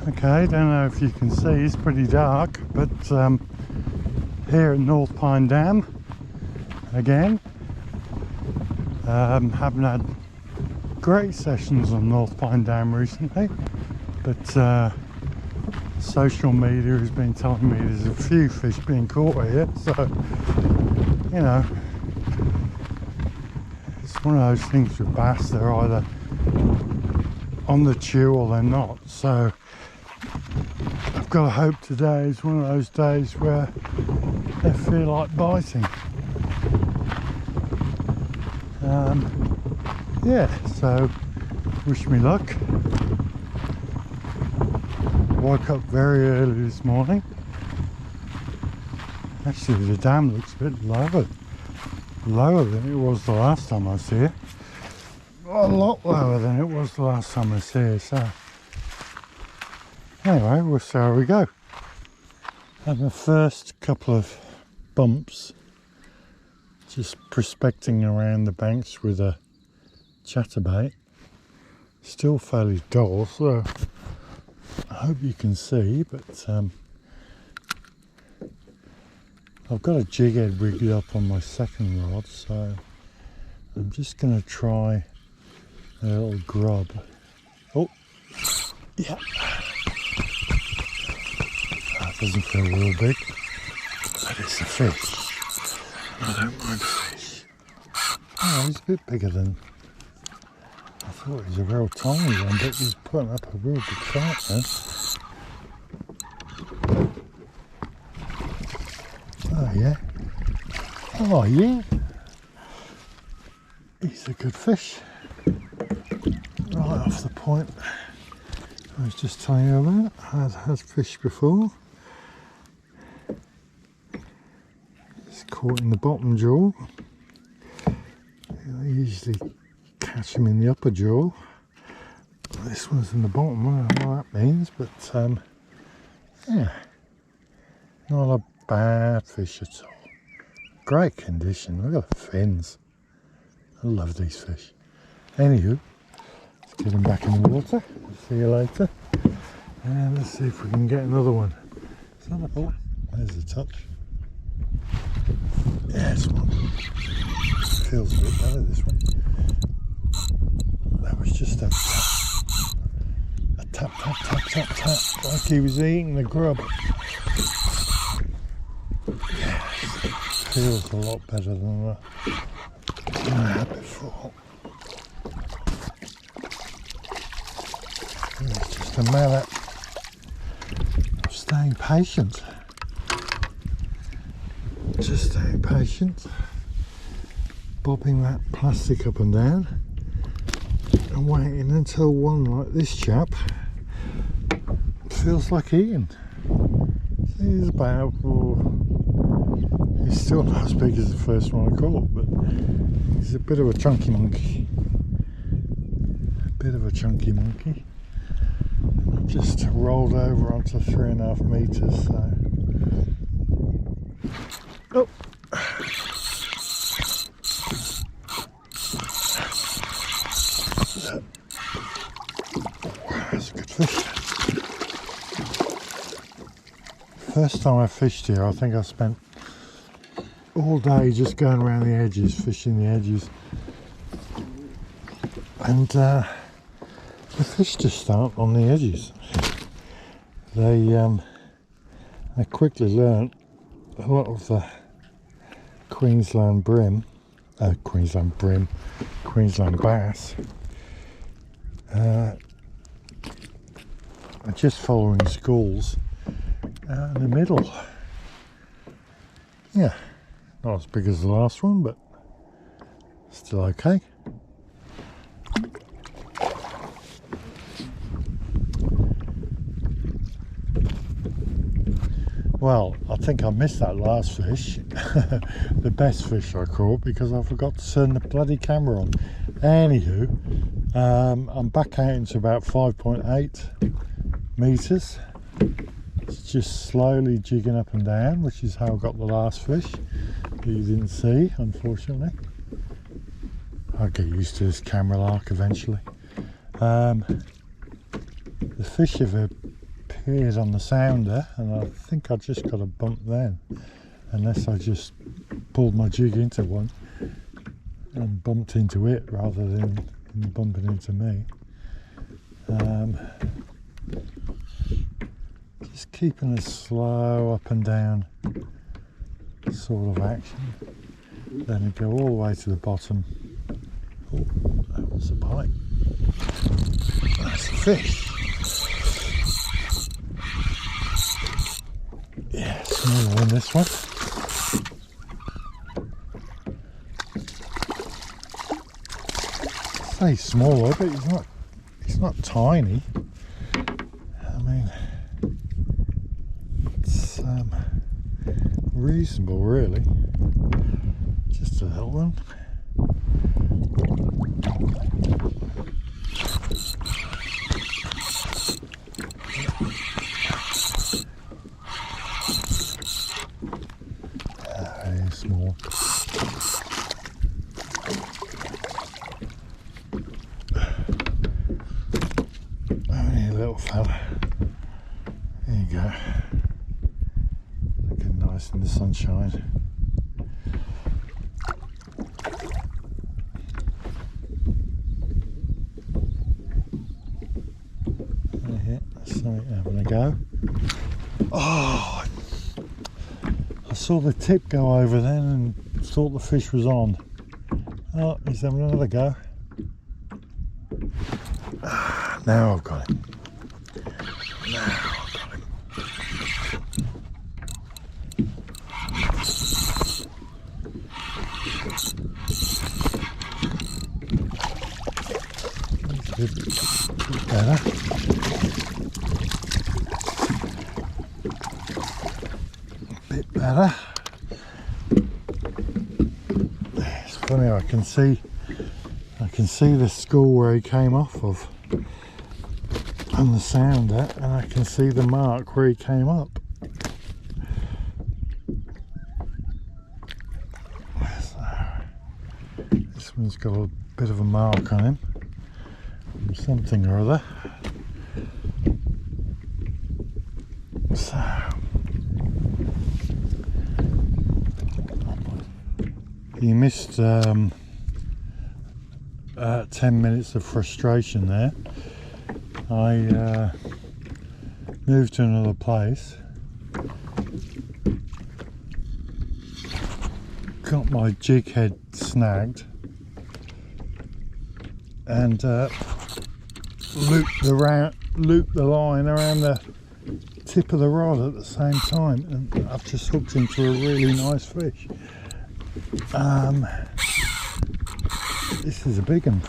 Okay, don't know if you can see, it's pretty dark, but here at North Pine Dam again. Haven't had great sessions on North Pine Dam recently, but social media has been telling me there's a few fish being caught here, so you know, it's one of those things with bass, they're either on the chew or they're not. So I've got to hope today is one of those days where they feel like biting. Yeah, so wish me luck. Woke up very early this morning. Actually the dam looks a bit lower than it was the last time I was here. A lot lower than it was the last time I was here, so anyway, we'll see how we go. Had the first couple of bumps just prospecting around the banks with a chatterbait. Still fairly dull, so I hope you can see, but I've got a jig head rigged up on my second rod, so I'm just going to try a little grub. Oh, yeah. That doesn't feel real big, but it's a fish. I don't mind fish. Oh, he's a bit bigger than I thought. He was a real tiny one, but he's putting up a real big fight then. Oh yeah. Oh yeah. He's a good fish. Right off the point I was just telling you about. I've had fish before. It's caught in the bottom jaw. I usually catch them in the upper jaw. This one's in the bottom. I don't know what that means, but yeah, not a bad fish at all. Great condition. Look at the fins. I love these fish. Anywho, let's get them back in the water. See you later. And let's see if we can get another one. Oh, there's a touch. Yeah, this one feels a bit better, this one. That was just a tap, tap, tap, tap, tap, like he was eating the grub. Yeah, feels a lot better than that I had before. It's just a matter of staying patient. Just staying patient, bobbing that plastic up and down, and waiting until one like this chap feels like eating. He's about, he's still not as big as the first one I caught, but he's a bit of a chunky monkey. I've just rolled over onto 3.5 meters, so. Oh. That's a good fish. First time I fished here, I think I spent all day just going around the edges, fishing the edges, and the fish just aren't on the edges. They quickly learnt a lot of the Queensland bass are just following schools out in the middle. Yeah, not as big as the last one, but still okay. Well, I think I missed that last fish, the best fish I caught, because I forgot to turn the bloody camera on. Anywho, I'm back out into about 5.8 meters. It's just slowly jigging up and down, which is how I got the last fish that you didn't see, unfortunately. I'll get used to this camera lark eventually. The fish have appeared on the sounder, and I think I just got a bump then, unless I just pulled my jig into one and bumped into it rather than bumping into me. Just keeping a slow up and down sort of action. Then it go all the way to the bottom. Oh, that was a bite. That's a fish. Yeah, smaller than this one. I say smaller, but it's not tiny. I mean, it's reasonable, really. Just a little one. Very small. Only a little fella. There you go. Looking nice in the sunshine. Having a go. Oh, I saw the tip go over then and thought the fish was on. Oh, he's having another go. Now I've got him. He's a bit better. Better. It's funny, I can see the school where he came off of on the sounder, and I can see the mark where he came up. So, this one's got a bit of a mark on him from something or other. So you missed 10 minutes of frustration there. I moved to another place, got my jig head snagged, and looped the line around the tip of the rod at the same time, and I've just hooked into a really nice fish. This is a big one.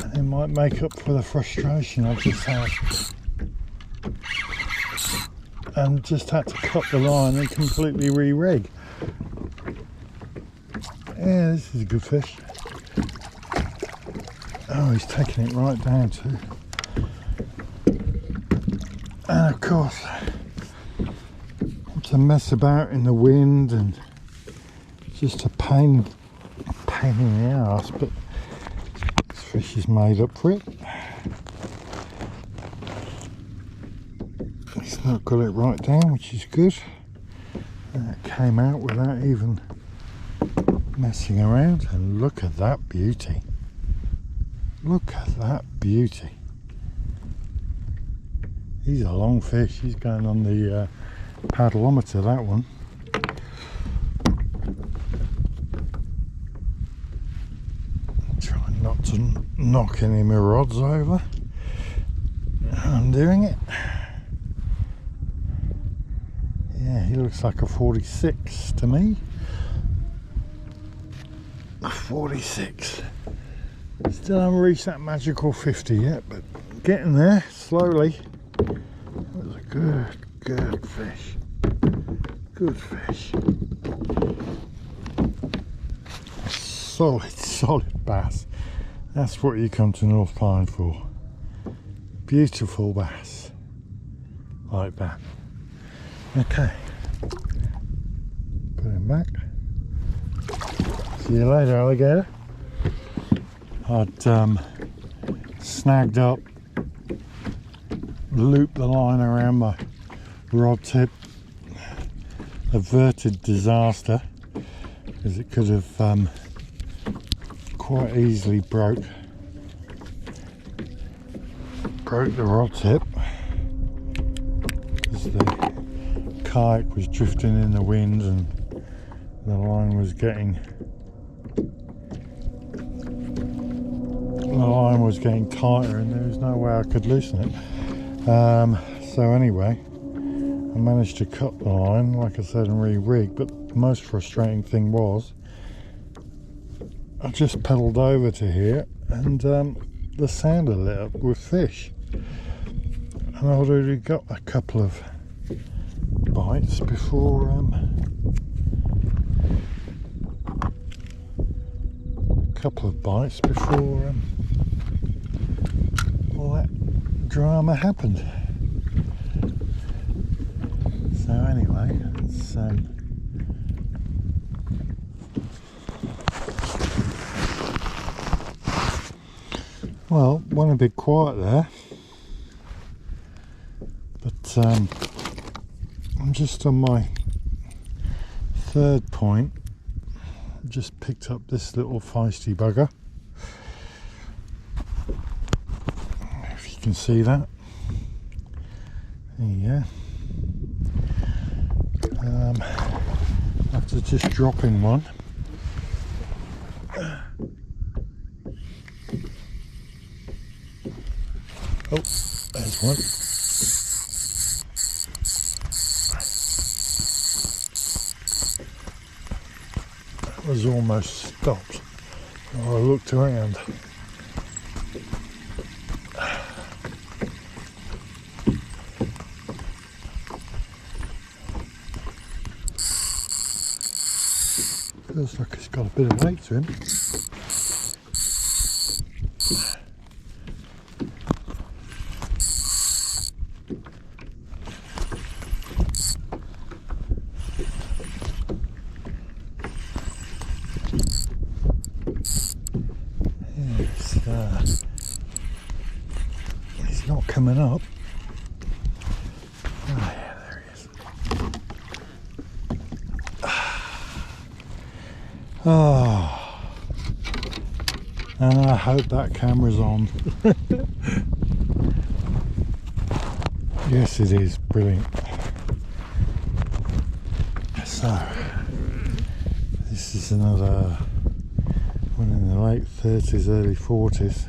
And it might make up for the frustration I've just had. And just had to cut the line and completely re-rig. Yeah, this is a good fish. Oh, he's taking it right down too. And of course, to mess about in the wind and just a pain in the arse, but this fish is made up for it. He's not got it right down, which is good. And it came out without even messing around, and look at that beauty. Look at that beauty. He's a long fish. He's going on the paddleometer, that one. Trying not to knock any of my rods over. I'm doing it. Yeah, he looks like a 46 to me. A 46. Still haven't reached that magical 50 yet, but getting there slowly. That was a good fish. Good fish. Solid bass. That's what you come to North Pine for. Beautiful bass. Like that. Okay. Put him back. See you later, alligator. I'd snagged up, looped the line around my rod tip, averted disaster, because it could have quite easily broke the rod tip, because the kayak was drifting in the wind and the line was getting tighter and there was no way I could loosen it. So anyway, I managed to cut the line, like I said, and re-rig, but the most frustrating thing was I just pedalled over to here and the sounder lit up with fish, and I'd already got a couple of bites before all that drama happened. So anyway, it's well, went a bit quiet there, but I'm just on my third point. Just picked up this little feisty bugger, if you can see that. There you go. After just dropping one, oh, there's one. Was almost stopped. Oh, I looked around. Feels like it's got a bit of weight to him. He's not coming up. Oh yeah, there he is. Oh, and I hope that camera's on. Yes, it is. Brilliant. So, this is another one in the late 30s, early 40s.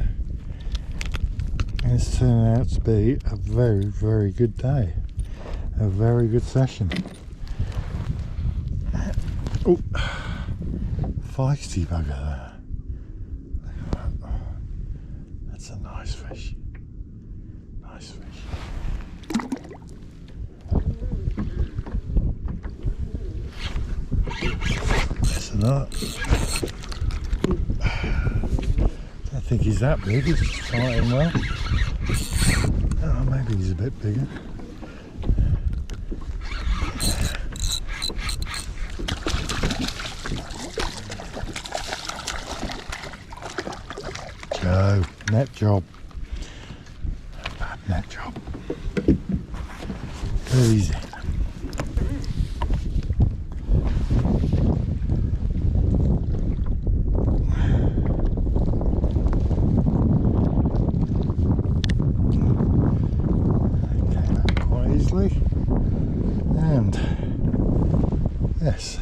It's turning out to be a very, very good day. A very good session. Oh, feisty bugger there. That's a nice fish. Nice fish. That's another. I think he's that big. He's fighting well. Oh, maybe he's a bit bigger. Joe, net job. Bad net job. Easy. And yes,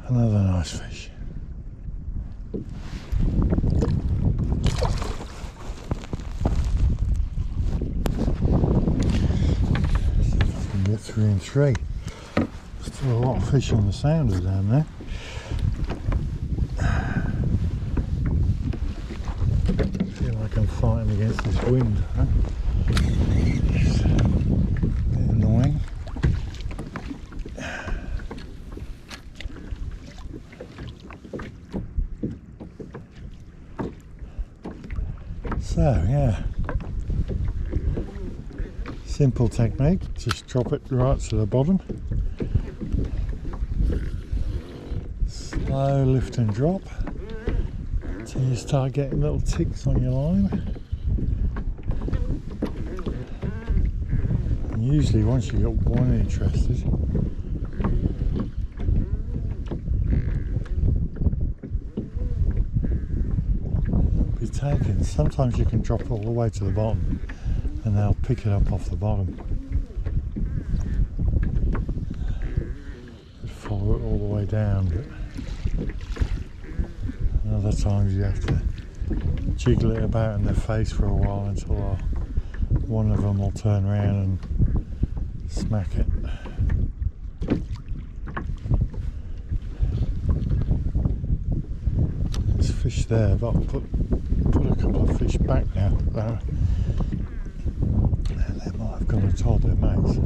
another nice fish. See if I can get 3 and 3. Still a lot of fish on the sounder down there. I feel like I'm fighting against this wind, huh? It's a bit annoying. So yeah, simple technique, just drop it right to the bottom, slow lift and drop, So you start getting little ticks on your line. And usually once you get one interested, it'll be taken. Sometimes you can drop it all the way to the bottom and they'll pick it up off the bottom. Follow it all the way down, but other times you have to jiggle it about in their face for a while until one of them will turn around and smack it. There's fish there, but I'll put a couple of fish back now. They might have gone and told their mates.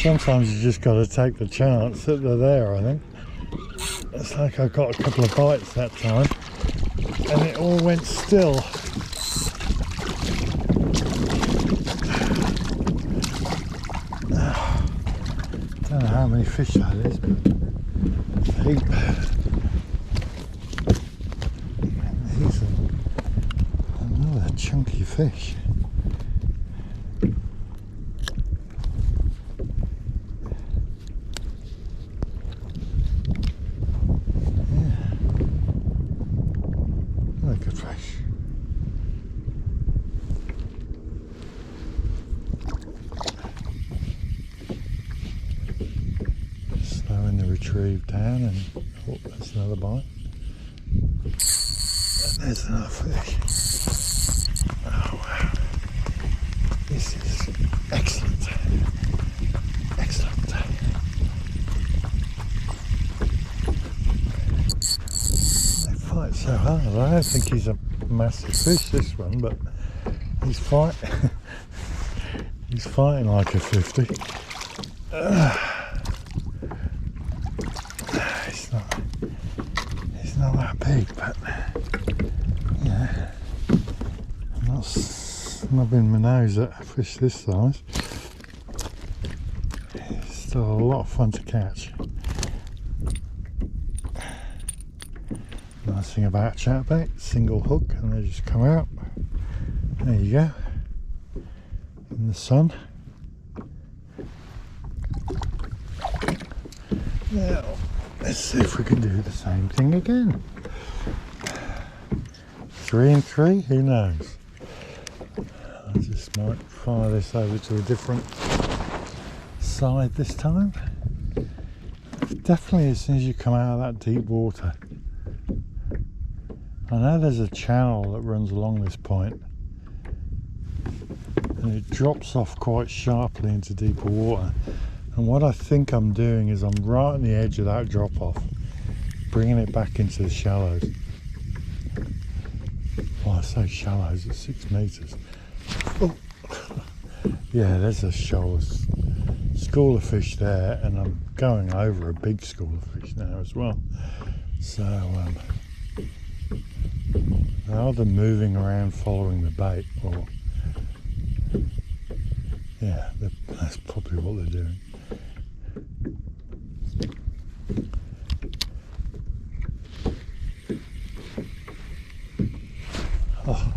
Sometimes you just got to take the chance that they're there, I think. It's like I got a couple of bites that time and it all went still. Don't know how many fish that is, but a heap. He's another chunky fish. Good fish. Slowing the retrieve down, and oh, that's another bite. And there's another fish. Oh wow. This is excellent. Excellent. They fight so hard. I don't think he's a massive fish, this one, but he's fighting. He's fighting like a 50. He's not that big, but yeah, I'm not snubbing my nose at a fish this size. It's still a lot of fun to catch. Nice thing about chatbait, single hook, and they just come out. There you go, in the sun. Now, let's see if we can do the same thing again. 3 and 3, who knows? I just might fire this over to a different side this time. Definitely as soon as you come out of that deep water. I know there's a channel that runs along this point and it drops off quite sharply into deeper water. And what I think I'm doing is I'm right on the edge of that drop off, bringing it back into the shallows. Well, I say shallows, it's 6 meters. Oh. Yeah, there's a shoal school of fish there, and I'm going over a big school of fish now as well. So they're either moving around following the bait, or yeah, that's probably what they're doing. Oh.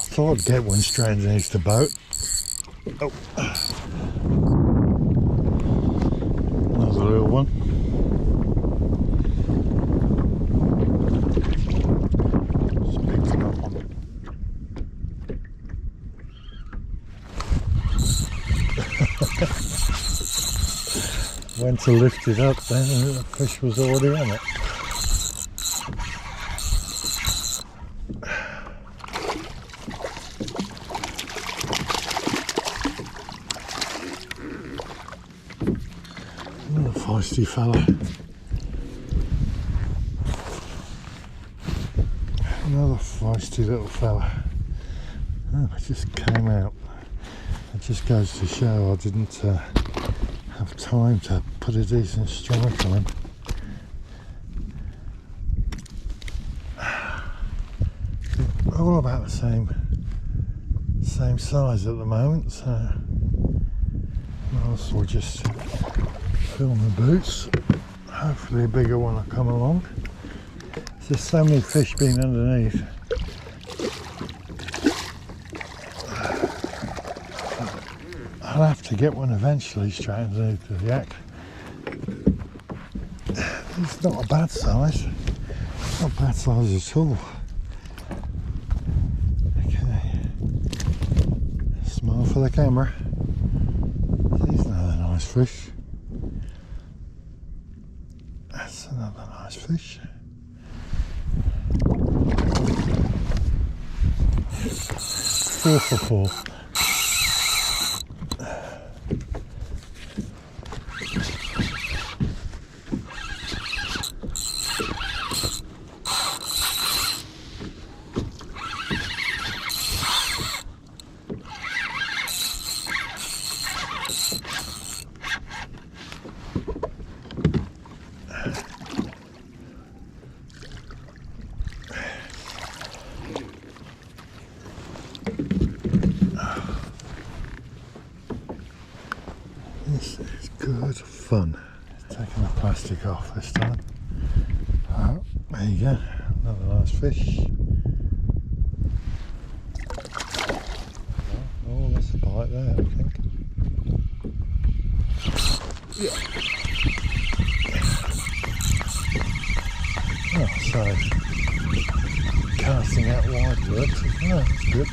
I thought I'd get one straight underneath the boat. Oh. Another little one. Just picked him up on it. Went to lift it up then and the fish was already on it. Another feisty fella. Another feisty little fella. Oh, it just came out. It just goes to show I didn't have time to put a decent strike on him. They're all about the same size at the moment, so might as well just fill my boots. Hopefully a bigger one will come along. There's so many fish being underneath. I'll have to get one eventually straight underneath the yak. It's not a bad size. Not a bad size at all. Okay. Smile for the camera. Here's another nice fish. That's another nice fish. 4 for 4. This is good fun. Taking the plastic off this time. Oh, there you go. Another nice fish. Oh, that's a bite there, I think. Yeah. Oh, so casting out wide works as well. That's good.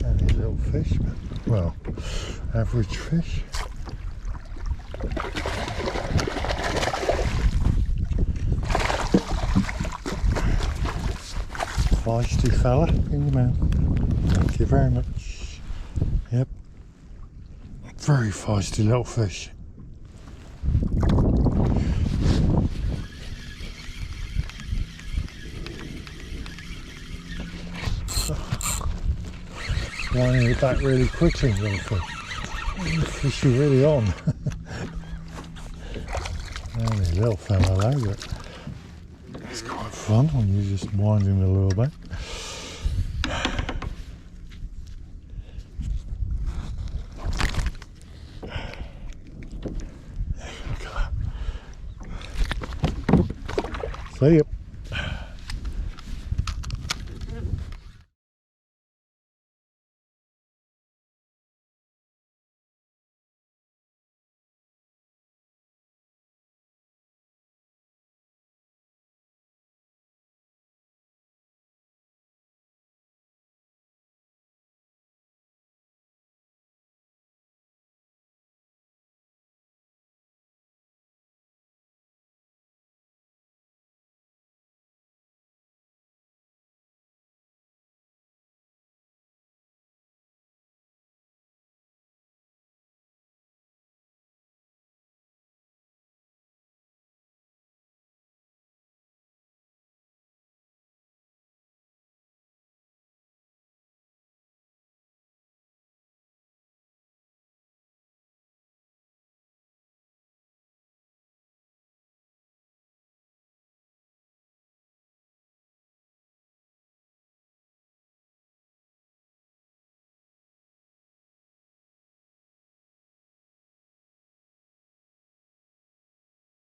Only little fish, but well, average fish. Feisty fella in your mouth. Thank you very much. Yep. Very feisty little fish. Winding it back really quickly, little fish. The fish are really on. Only a little fella though, but it's quite fun when you're just winding the lure back. Look at that. See ya.